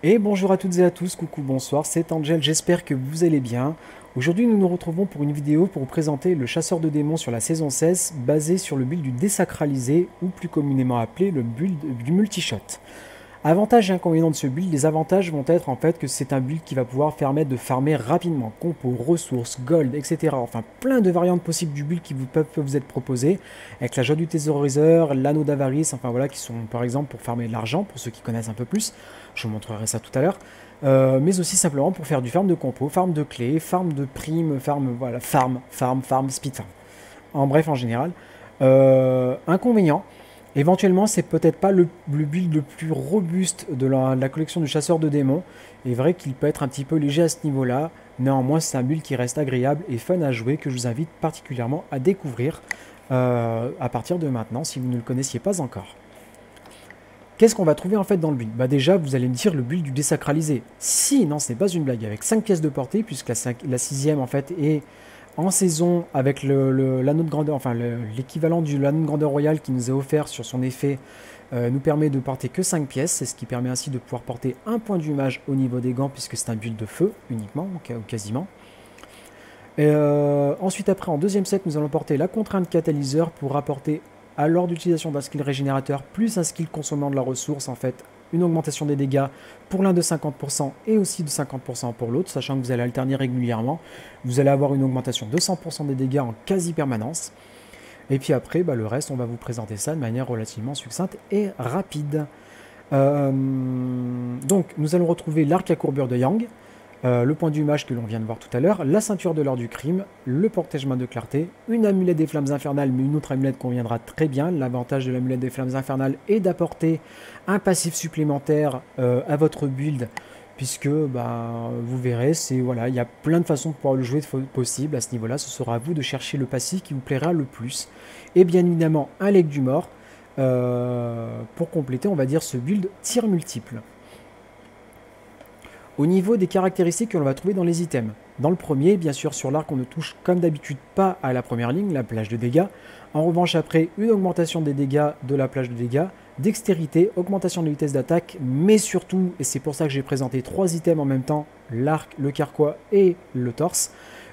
Et bonjour à toutes et à tous, coucou, bonsoir, c'est Angel, j'espère que vous allez bien. Aujourd'hui nous nous retrouvons pour une vidéo pour vous présenter le chasseur de démons sur la saison 16, basé sur le build du désacralisé, ou plus communément appelé le build du multishot. Avantages et inconvénients de ce build, les avantages vont être en fait que c'est un build qui va pouvoir permettre de farmer rapidement, compos, ressources, gold, etc. Enfin plein de variantes possibles du build qui peuvent vous être proposées, avec la joie du thésauriseur, l'anneau d'avarice, enfin voilà, qui sont par exemple pour farmer de l'argent, pour ceux qui connaissent un peu plus, je vous montrerai ça tout à l'heure, mais aussi simplement pour faire du farm de compos, farm de clés, farm de primes, farm, voilà, farm, speed farm. En bref, en général. Inconvénient. Éventuellement, c'est peut-être pas le build le plus robuste de la collection du chasseur de démons. Il est vrai qu'il peut être un petit peu léger à ce niveau-là. Néanmoins, c'est un build qui reste agréable et fun à jouer que je vous invite particulièrement à découvrir à partir de maintenant si vous ne le connaissiez pas encore. Qu'est-ce qu'on va trouver en fait dans le build? Bah déjà, vous allez me dire le build du désacralisé. Si, non, ce n'est pas une blague, avec 5 pièces de portée, puisque la 6ème en fait est en saison avec l'anneau de grandeur, enfin l'équivalent du l'anneau de grandeur royale qui nous est offert sur son effet, nous permet de porter que 5 pièces, c'est ce qui permet ainsi de pouvoir porter un point du mage au niveau des gants, puisque c'est un build de feu uniquement, ou quasiment. Et ensuite après, en deuxième set, nous allons porter la contrainte catalyseur pour apporter à lors d'utilisation d'un skill régénérateur plus un skill consommant de la ressource, en fait, une augmentation des dégâts pour l'un de 50% et aussi de 50% pour l'autre, sachant que vous allez alterner régulièrement. Vous allez avoir une augmentation de 100% des dégâts en quasi-permanence. Et puis après, le reste, on va vous présenter ça de manière relativement succincte et rapide. Donc, nous allons retrouver l'arc à courbure de Yang, le point du mage que l'on vient de voir tout à l'heure, la ceinture de l'or du crime, le portège-main de clarté, une amulette des flammes infernales, mais une autre amulette conviendra très bien. L'avantage de l'amulette des flammes infernales est d'apporter un passif supplémentaire à votre build, puisque vous verrez, voilà, il y a plein de façons de pouvoir le jouer possible à ce niveau-là. Ce sera à vous de chercher le passif qui vous plaira le plus. Et bien évidemment, un legs du mort pour compléter, on va dire, ce build tir multiple. Au niveau des caractéristiques que l'on va trouver dans les items, dans le premier, bien sûr, sur l'arc, on ne touche comme d'habitude pas à la première ligne, la plage de dégâts. En revanche, après, une augmentation des dégâts de la plage de dégâts, dextérité, augmentation de vitesse d'attaque, mais surtout, et c'est pour ça que j'ai présenté 3 items en même temps, l'arc, le carquois et le torse,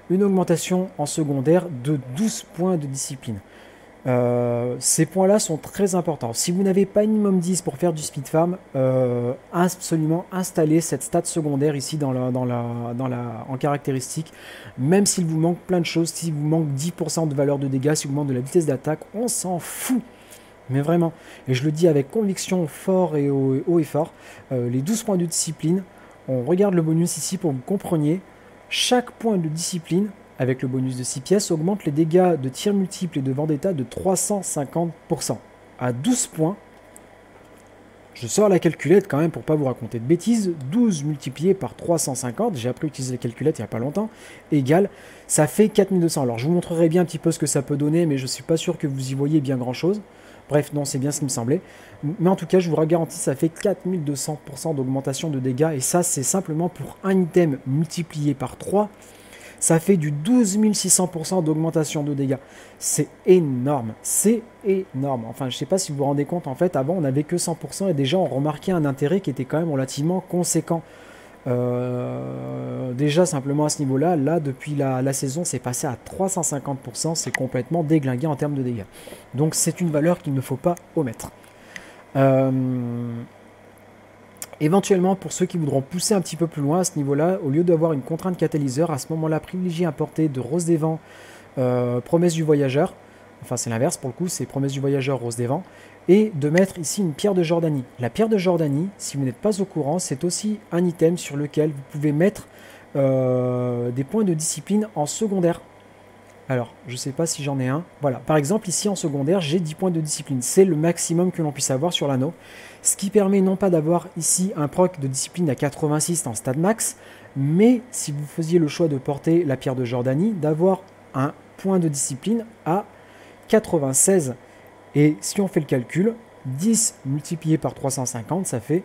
une augmentation en secondaire de 12 points de discipline. Ces points-là sont très importants. Si vous n'avez pas minimum 10 pour faire du speed farm, absolument installez cette stat secondaire ici en caractéristique. Même s'il vous manque plein de choses, s'il vous manque 10% de valeur de dégâts, s'il vous manque de la vitesse d'attaque, on s'en fout. Mais vraiment, et je le dis avec conviction fort et haut et fort, les 12 points de discipline, on regarde le bonus ici pour que vous compreniez, chaque point de discipline, avec le bonus de 6 pièces, augmente les dégâts de tir multiple et de vendetta de 350%. À 12 points, je sors la calculette quand même pour pas vous raconter de bêtises, 12 multiplié par 350, j'ai appris à utiliser la calculette il n'y a pas longtemps, égale, ça fait 4200. Alors je vous montrerai bien un petit peu ce que ça peut donner, mais je ne suis pas sûr que vous y voyez bien grand chose. Bref, non, c'est bien ce qui me semblait. Mais en tout cas, je vous garantis, ça fait 4200% d'augmentation de dégâts, et ça c'est simplement pour un item multiplié par 3. Ça fait du 12 600% d'augmentation de dégâts. C'est énorme, c'est énorme. Enfin, je ne sais pas si vous vous rendez compte, en fait, avant on n'avait que 100% et déjà on remarquait un intérêt qui était quand même relativement conséquent. Déjà simplement à ce niveau-là, là depuis la saison, c'est passé à 350%, c'est complètement déglingué en termes de dégâts. Donc c'est une valeur qu'il ne faut pas omettre. Éventuellement, pour ceux qui voudront pousser un petit peu plus loin à ce niveau-là, au lieu d'avoir une contrainte catalyseur, à ce moment-là, privilégiez un porté de Rose des Vents, Promesse du Voyageur, enfin c'est l'inverse pour le coup, c'est Promesse du Voyageur, Rose des Vents, et de mettre ici une pierre de Jordanie. La pierre de Jordanie, si vous n'êtes pas au courant, c'est aussi un item sur lequel vous pouvez mettre des points de discipline en secondaire. Alors, je ne sais pas si j'en ai un. Voilà, par exemple, ici en secondaire, j'ai 10 points de discipline. C'est le maximum que l'on puisse avoir sur l'anneau. Ce qui permet non pas d'avoir ici un proc de discipline à 86 en stade max, mais si vous faisiez le choix de porter la pierre de Jordanie, d'avoir un point de discipline à 96. Et si on fait le calcul, 10 multiplié par 350, ça fait...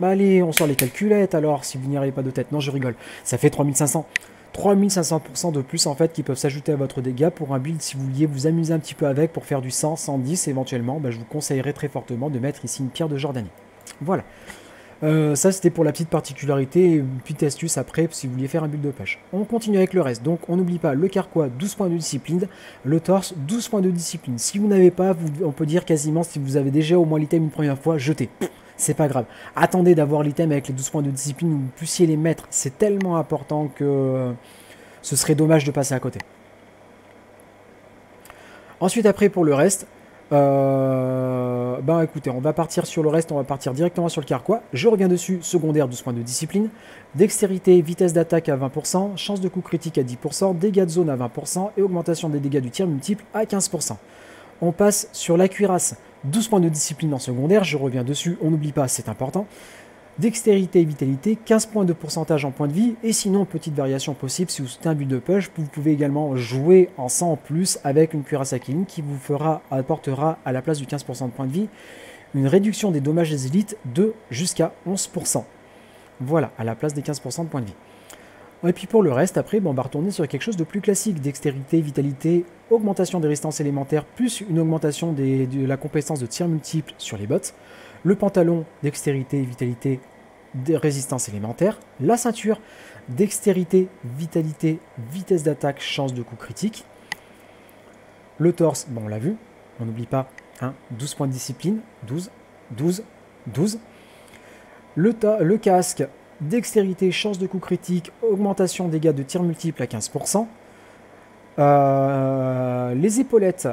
allez, on sort les calculettes alors, si vous n'y arrivez pas de tête. Non, je rigole. Ça fait 3500. 3500% de plus en fait qui peuvent s'ajouter à votre dégât pour un build si vous vouliez vous amuser un petit peu avec pour faire du 100, 110 éventuellement, je vous conseillerais très fortement de mettre ici une pierre de Jordanie. Voilà. Ça, c'était pour la petite particularité, une petite astuce après, si vous vouliez faire un build de push. On continue avec le reste. Donc, on n'oublie pas le carquois, 12 points de discipline. Le torse, 12 points de discipline. Si vous n'avez pas, on peut dire quasiment, si vous avez déjà au moins l'item une première fois, jetez. C'est pas grave. Attendez d'avoir l'item avec les 12 points de discipline, vous puissiez les mettre. C'est tellement important que ce serait dommage de passer à côté. Ensuite, après, pour le reste... ben écoutez, on va partir sur le reste, on va partir directement sur le carquois. Je reviens dessus, secondaire 12 points de discipline, dextérité, vitesse d'attaque à 20%, chance de coup critique à 10%, dégâts de zone à 20% et augmentation des dégâts du tir multiple à 15%. On passe sur la cuirasse, 12 points de discipline en secondaire, je reviens dessus, on n'oublie pas, c'est important. Dextérité et vitalité, 15 points de pourcentage en points de vie, et sinon, petite variation possible, si vous souhaitez un build de push, vous pouvez également jouer en 100 en plus avec une cuirasse à killing qui vous apportera à la place du 15% de points de vie, une réduction des dommages des élites de jusqu'à 11%. Voilà, à la place des 15% de points de vie. Et puis pour le reste, après, on va retourner sur quelque chose de plus classique, dextérité, vitalité, augmentation des résistances élémentaires, plus une augmentation de la compétence de tir multiple sur les bots. Le pantalon, dextérité, vitalité, résistance élémentaire. La ceinture, dextérité, vitalité, vitesse d'attaque, chance de coup critique. Le torse, bon, on l'a vu, on n'oublie pas, 12 points de discipline, 12, 12, 12. Le casque, dextérité, chance de coup critique, augmentation dégâts de tir multiple à 15%. Les épaulettes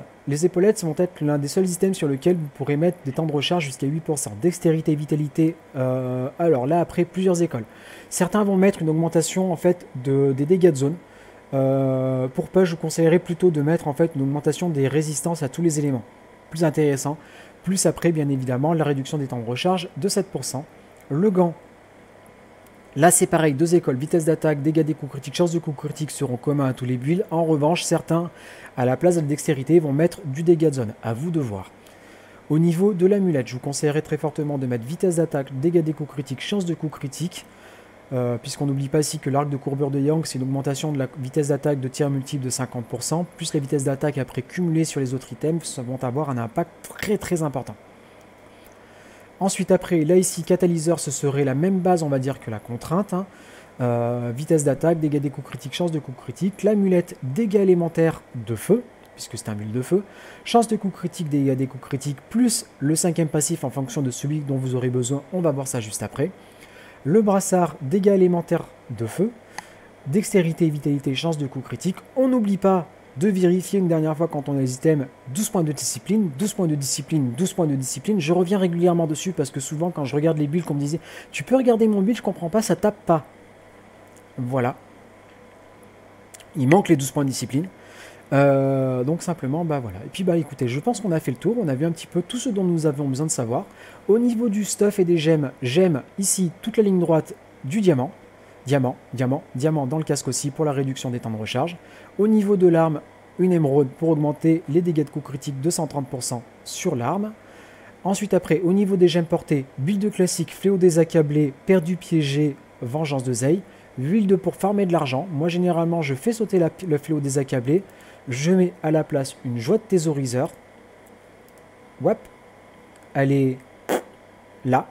vont être l'un des seuls items sur lequel vous pourrez mettre des temps de recharge jusqu'à 8%. Dextérité, vitalité, alors là après plusieurs écoles. Certains vont mettre une augmentation en fait des dégâts de zone. Pour push, je vous conseillerais plutôt de mettre en fait une augmentation des résistances à tous les éléments. Plus intéressant. Plus après bien évidemment la réduction des temps de recharge de 7%. Le gant. Là, c'est pareil, deux écoles, vitesse d'attaque, dégâts des coups critiques, chance de coups critiques seront communs à tous les builds. En revanche, certains, à la place de la dextérité, vont mettre du dégât de zone. À vous de voir. Au niveau de l'amulette, je vous conseillerais très fortement de mettre vitesse d'attaque, dégâts des coups critiques, chance de coups critiques. Puisqu'on n'oublie pas ici que l'arc de courbure de Yang, c'est une augmentation de la vitesse d'attaque de tir multiple de 50%, plus la vitesse d'attaque après cumulée sur les autres items, ça vont avoir un impact très très important. Ensuite, après, là ici, catalyseur, ce serait la même base, on va dire, que la contrainte. Vitesse d'attaque, dégâts des coups critiques, chance de coups critiques. L'amulette, dégâts élémentaires de feu, puisque c'est un build de feu. Chance de coups critiques, dégâts des coups critiques, plus le cinquième passif en fonction de celui dont vous aurez besoin. On va voir ça juste après. Le brassard, dégâts élémentaires de feu. Dextérité, vitalité, chance de coups critiques. On n'oublie pas de vérifier une dernière fois quand on a les items, 12 points de discipline, 12 points de discipline, 12 points de discipline. Je reviens régulièrement dessus parce que souvent quand je regarde les builds, on me disait « Tu peux regarder mon build, je comprends pas, ça tape pas. » Voilà. Il manque les 12 points de discipline. Donc simplement, voilà. Et puis écoutez, je pense qu'on a fait le tour. On a vu un petit peu tout ce dont nous avons besoin de savoir. Au niveau du stuff et des gemmes, j'aime ici toute la ligne droite du diamant. Diamant, diamant, diamant dans le casque aussi pour la réduction des temps de recharge. Au niveau de l'arme, une émeraude pour augmenter les dégâts de coups critiques de 130% sur l'arme. Ensuite après, au niveau des gemmes portées, build classique, fléau des accablés, perdu piégé, vengeance de Zei. Build pour farmer de l'argent. Moi généralement je fais sauter le fléau des accablés. Je mets à la place une joie de thésauriseur. Hop. Elle est là.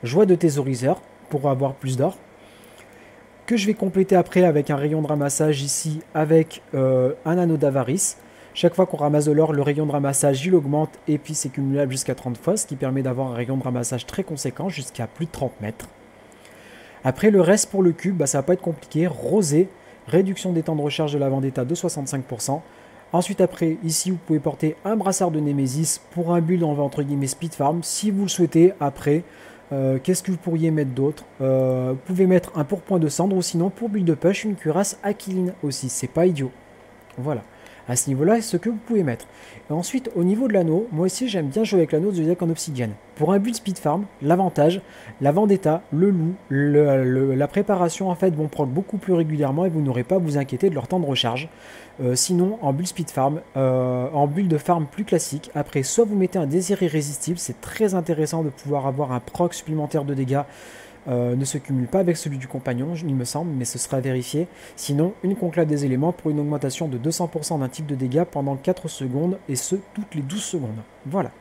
Joie de thésauriseur pour avoir plus d'or. Que je vais compléter après avec un rayon de ramassage ici avec un anneau d'avarice. Chaque fois qu'on ramasse de l'or, le rayon de ramassage il augmente et puis c'est cumulable jusqu'à 30 fois, ce qui permet d'avoir un rayon de ramassage très conséquent jusqu'à plus de 30 mètres. Après le reste pour le cube, ça va pas être compliqué. Rosé, réduction des temps de recharge de la Vendetta de 65%. Ensuite après, ici vous pouvez porter un brassard de Némésis pour un build entre guillemets speed farm si vous le souhaitez. Après, qu'est-ce que vous pourriez mettre d'autre? Vous pouvez mettre un pourpoint de cendre ou sinon pour build de push une cuirasse Aquiline aussi, c'est pas idiot. Voilà, à ce niveau-là, c'est ce que vous pouvez mettre. Et ensuite, au niveau de l'anneau, moi aussi j'aime bien jouer avec l'anneau de Zodiac en obsidienne. Pour un build speed farm, l'avantage, la Vendetta, le loup, la préparation en fait vont proc beaucoup plus régulièrement et vous n'aurez pas à vous inquiéter de leur temps de recharge. Sinon, en build speed farm, en build de farm plus classique, après soit vous mettez un désir irrésistible, c'est très intéressant de pouvoir avoir un proc supplémentaire de dégâts, ne se cumule pas avec celui du compagnon, il me semble, mais ce sera vérifié. Sinon, une conclave des éléments pour une augmentation de 200% d'un type de dégâts pendant 4 secondes, et ce, toutes les 12 secondes. Voilà.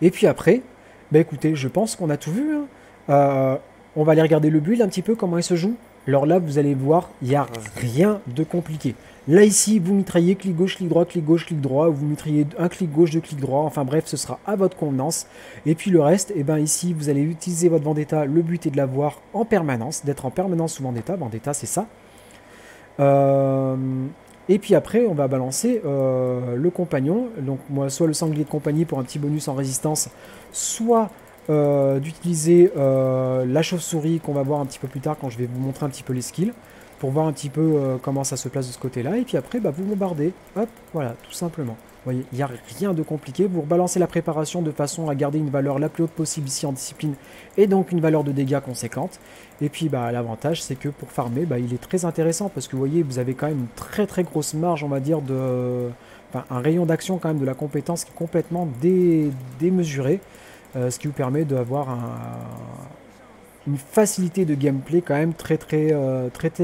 Et puis après, Bah écoutez, je pense qu'on a tout vu, hein. On va aller regarder le build un petit peu, comment il se joue. Alors là, vous allez voir, il n'y a rien de compliqué. Là, ici, vous mitraillez clic gauche, clic droit, clic droit. Vous mitraillez un clic gauche, deux clics droit. Enfin bref, ce sera à votre convenance. Et puis le reste, eh ben, ici, vous allez utiliser votre Vendetta. Le but est de l'avoir en permanence, d'être en permanence sous Vendetta. Vendetta, c'est ça. Et puis après, on va balancer le compagnon. Donc moi, soit le sanglier de compagnie pour un petit bonus en résistance, soit d'utiliser la chauve-souris qu'on va voir un petit peu plus tard quand je vais vous montrer un petit peu les skills, pour voir un petit peu comment ça se place de ce côté-là. Et puis après, bah, vous bombardez. Hop, voilà, tout simplement. Vous voyez, il n'y a rien de compliqué. Vous rebalancez la préparation de façon à garder une valeur la plus haute possible ici en discipline, et donc une valeur de dégâts conséquente. Et puis bah, l'avantage, c'est que pour farmer, bah, il est très intéressant, parce que vous voyez, vous avez quand même une très grosse marge, on va dire, de... Enfin, un rayon d'action quand même de la compétence qui est complètement démesuré, ce qui vous permet d'avoir une facilité de gameplay quand même très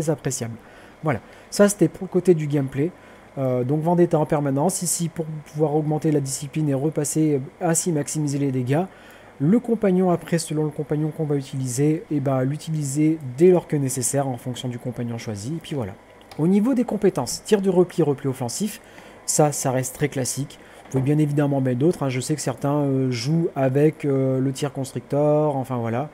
appréciable. Voilà, ça c'était pour le côté du gameplay. Donc Vendetta en permanence, ici pour pouvoir augmenter la discipline et repasser, ainsi maximiser les dégâts. Le compagnon après, selon le compagnon qu'on va utiliser, et ben, l'utiliser dès lors que nécessaire en fonction du compagnon choisi. Et puis voilà. Au niveau des compétences, tir de repli, repli offensif, ça reste très classique. Vous pouvez bien évidemment mettre d'autres, hein. Je sais que certains jouent avec le tir constrictor, enfin voilà.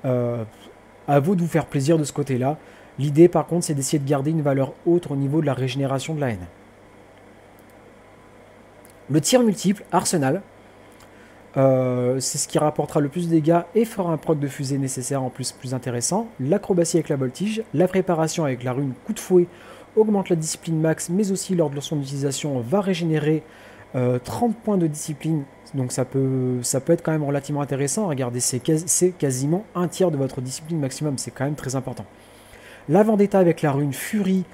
À vous de vous faire plaisir de ce côté-là. L'idée par contre, c'est d'essayer de garder une valeur haute au niveau de la régénération de la haine. Le tir multiple, arsenal, c'est ce qui rapportera le plus de dégâts et fera un proc de fusée nécessaire en plus intéressant. L'acrobatie avec la voltige, la préparation avec la rune coup de fouet augmente la discipline max, mais aussi lors de son utilisation va régénérer 30 points de discipline. Donc ça peut être quand même relativement intéressant. Regardez, c'est quasiment un tiers de votre discipline maximum, c'est quand même très important. La Vendetta avec la rune Furie,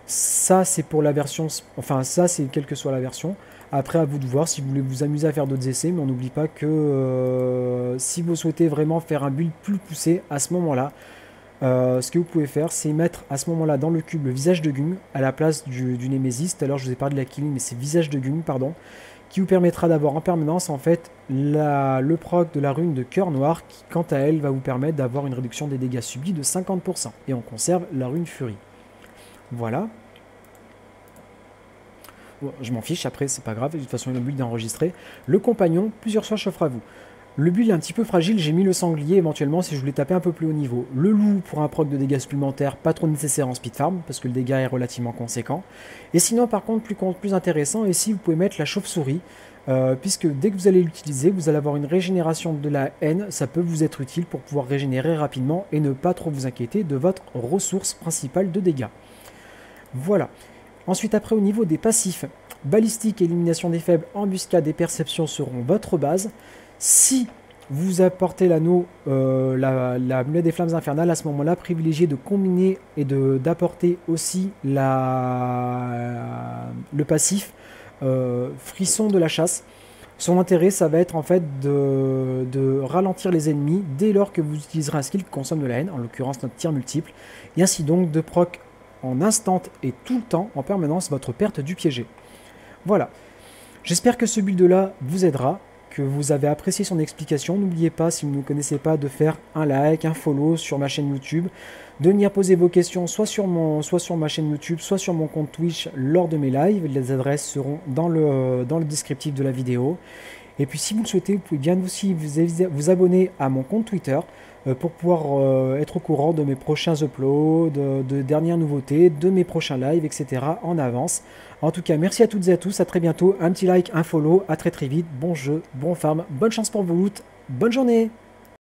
ça c'est pour la version, enfin ça c'est quelle que soit la version. Après, à vous de voir si vous voulez vous amuser à faire d'autres essais, mais on n'oublie pas que si vous souhaitez vraiment faire un build plus poussé, à ce moment-là, ce que vous pouvez faire, c'est mettre à ce moment-là dans le cube le visage de Gung à la place du Nemesis. Tout à l'heure, je vous ai parlé de la killing, mais c'est visage de Gung, pardon, qui vous permettra d'avoir en permanence en fait le proc de la rune de cœur noir, qui quant à elle va vous permettre d'avoir une réduction des dégâts subis de 50%. Et on conserve la rune Furie. Voilà. Bon, je m'en fiche, après c'est pas grave, de toute façon il y a le build enregistré. Le compagnon, plusieurs choix s'offrent à vous. Le build est un petit peu fragile, j'ai mis le sanglier éventuellement si je voulais taper un peu plus haut niveau. Le loup pour un proc de dégâts supplémentaires, pas trop nécessaire en speed farm, parce que le dégât est relativement conséquent. Et sinon par contre, plus intéressant, ici vous pouvez mettre la chauve-souris, puisque dès que vous allez l'utiliser, vous allez avoir une régénération de la haine, ça peut vous être utile pour pouvoir régénérer rapidement et ne pas trop vous inquiéter de votre ressource principale de dégâts. Voilà. Ensuite, après, au niveau des passifs, balistique, élimination des faibles, embuscade et perception seront votre base. Si vous apportez l'anneau, la mulette des flammes infernales, à ce moment-là, privilégiez de combiner et d'apporter aussi le passif frisson de la chasse. Son intérêt, ça va être en fait de ralentir les ennemis dès lors que vous utiliserez un skill qui consomme de la haine, en l'occurrence notre tir multiple, et ainsi donc de proc en instant et tout le temps, en permanence, votre perte du piégé. Voilà. J'espère que ce build-là vous aidera, que vous avez apprécié son explication. N'oubliez pas, si vous ne connaissez pas, de faire un like, un follow sur ma chaîne YouTube, de venir poser vos questions soit sur ma chaîne YouTube, soit sur mon compte Twitch lors de mes lives. Les adresses seront dans le descriptif de la vidéo. Et puis si vous le souhaitez, vous pouvez bien aussi vous abonner à mon compte Twitter pour pouvoir être au courant de mes prochains uploads, de dernières nouveautés, de mes prochains lives, etc. en avance. En tout cas, merci à toutes et à tous, à très bientôt. Un petit like, un follow, à très vite. Bon jeu, bon farm, bonne chance pour vos loots, bonne journée!